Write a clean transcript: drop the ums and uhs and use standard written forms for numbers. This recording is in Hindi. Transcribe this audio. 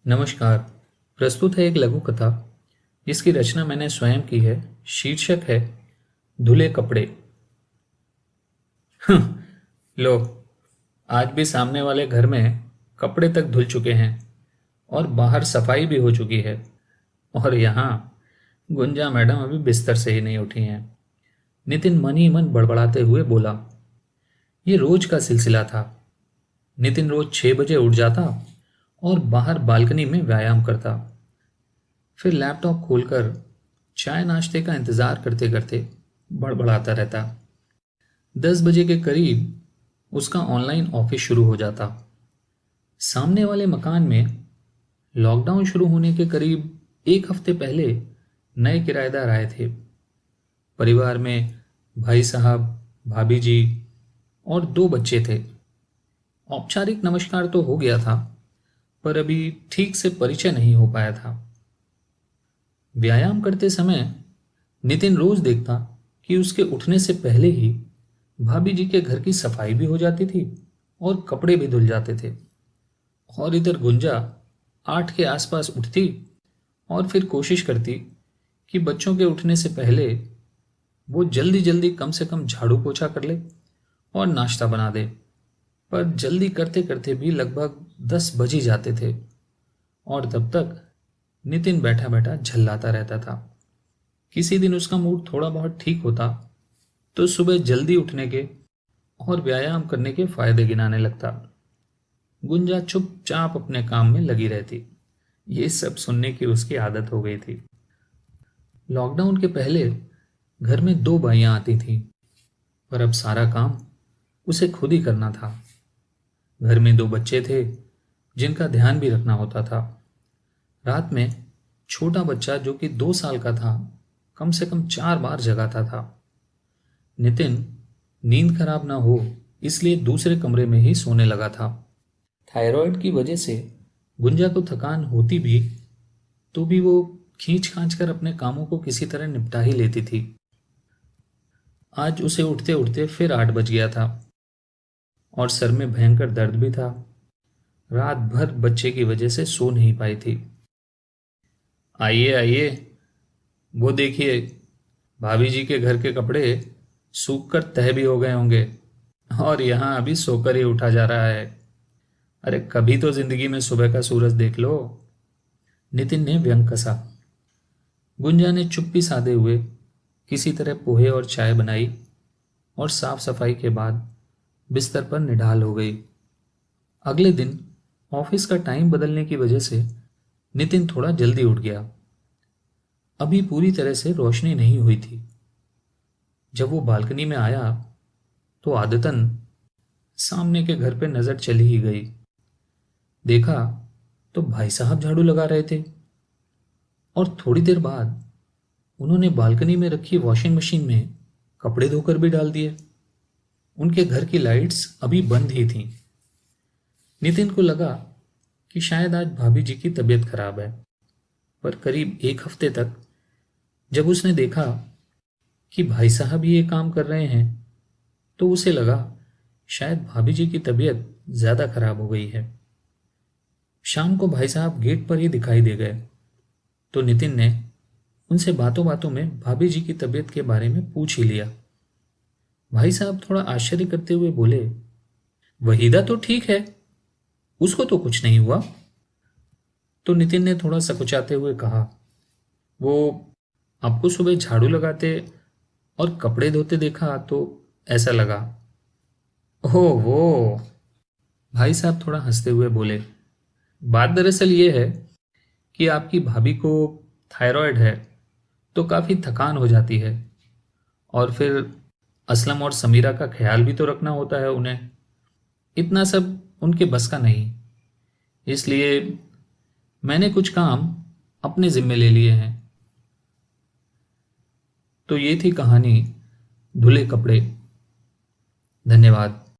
नमस्कार। प्रस्तुत है एक लघु कथा जिसकी रचना मैंने स्वयं की है। शीर्षक है धुले कपड़े। लो, आज भी सामने वाले घर में कपड़े तक धुल चुके हैं और बाहर सफाई भी हो चुकी है। और यहाँ गुंजा मैडम अभी बिस्तर से ही नहीं उठी हैं। नितिन मन ही मन बड़बड़ाते हुए बोला, ये रोज का सिलसिला था। नितिन रोज 6 बजे उठ जाता और बाहर बालकनी में व्यायाम करता। फिर लैपटॉप खोलकर चाय नाश्ते का इंतजार करते करते बड़बड़ाता रहता। 10 बजे के करीब उसका ऑनलाइन ऑफिस शुरू हो जाता। सामने वाले मकान में लॉकडाउन शुरू होने के करीब एक हफ्ते पहले नए किराएदार आए थे। परिवार में भाई साहब, भाभी जी और 2 बच्चे थे। औपचारिक नमस्कार तो हो गया था, पर अभी ठीक से परिचय नहीं हो पाया था। व्यायाम करते समय नितिन रोज देखता कि उसके उठने से पहले ही भाभी जी के घर की सफाई भी हो जाती थी और कपड़े भी धुल जाते थे। और इधर गुंजा 8 के आसपास उठती और फिर कोशिश करती कि बच्चों के उठने से पहले वो जल्दी जल्दी कम से कम झाड़ू पोछा कर ले और नाश्ता बना दे। पर जल्दी करते करते भी लगभग 10 बज ही जाते थे और तब तक नितिन बैठा बैठा झल्लाता रहता था। किसी दिन उसका मूड थोड़ा बहुत ठीक होता तो सुबह जल्दी उठने के और व्यायाम करने के फायदे गिनाने लगता। गुंजा चुपचाप अपने काम में लगी रहती। ये सब सुनने की उसकी आदत हो गई थी। लॉकडाउन के पहले घर में 2 बाइयां आती थीं, पर अब सारा काम उसे खुद ही करना था। घर में 2 बच्चे थे जिनका ध्यान भी रखना होता था। रात में छोटा बच्चा जो कि 2 साल का था कम से कम 4 बार जगाता था। नितिन नींद खराब ना हो इसलिए दूसरे कमरे में ही सोने लगा था। थायराइड की वजह से गुंजा को थकान होती भी तो भी वो खींच खांच कर अपने कामों को किसी तरह निपटा ही लेती थी। आज उसे उठते उठते फिर 8 बज गया था और सर में भयंकर दर्द भी था। रात भर बच्चे की वजह से सो नहीं पाई थी। आइए आइए, वो देखिए, भाभी जी के घर के कपड़े सूख कर तह भी हो गए होंगे और यहाँ अभी सोकर ही उठा जा रहा है। अरे कभी तो जिंदगी में सुबह का सूरज देख लो। नितिन ने व्यंग कसा। गुंजा ने चुप्पी साधे हुए किसी तरह पोहे और चाय बनाई और साफ सफाई के बाद बिस्तर पर निढाल हो गई। अगले दिन ऑफिस का टाइम बदलने की वजह से नितिन थोड़ा जल्दी उठ गया। अभी पूरी तरह से रोशनी नहीं हुई थी। जब वो बालकनी में आया तो आदतन सामने के घर पे नजर चली ही गई। देखा तो भाई साहब झाड़ू लगा रहे थे और थोड़ी देर बाद उन्होंने बालकनी में रखी वॉशिंग मशीन में कपड़े धोकर भी डाल दिए। उनके घर की लाइट्स अभी बंद ही थीं। नितिन को लगा कि शायद आज भाभी जी की तबीयत खराब है, पर करीब एक हफ्ते तक जब उसने देखा कि भाई साहब ये काम कर रहे हैं तो उसे लगा शायद भाभी जी की तबीयत ज्यादा खराब हो गई है। शाम को भाई साहब गेट पर ही दिखाई दे गए तो नितिन ने उनसे बातों बातों में भाभी जी की तबीयत के बारे में पूछ ही लिया। भाई साहब थोड़ा आश्चर्य करते हुए बोले, वहीदा तो ठीक है, उसको तो कुछ नहीं हुआ। तो नितिन ने थोड़ा सकुचाते हुए कहा, वो आपको सुबह झाड़ू लगाते और कपड़े धोते देखा तो ऐसा लगा। ओह वो, भाई साहब थोड़ा हंसते हुए बोले, बात दरअसल ये है कि आपकी भाभी को थायराइड है तो काफी थकान हो जाती है और फिर असलम और समीरा का ख्याल भी तो रखना होता है उन्हें। इतना सब उनके बस का नहीं, इसलिए मैंने कुछ काम अपने जिम्मे ले लिए हैं। तो ये थी कहानी धुले कपड़े। धन्यवाद।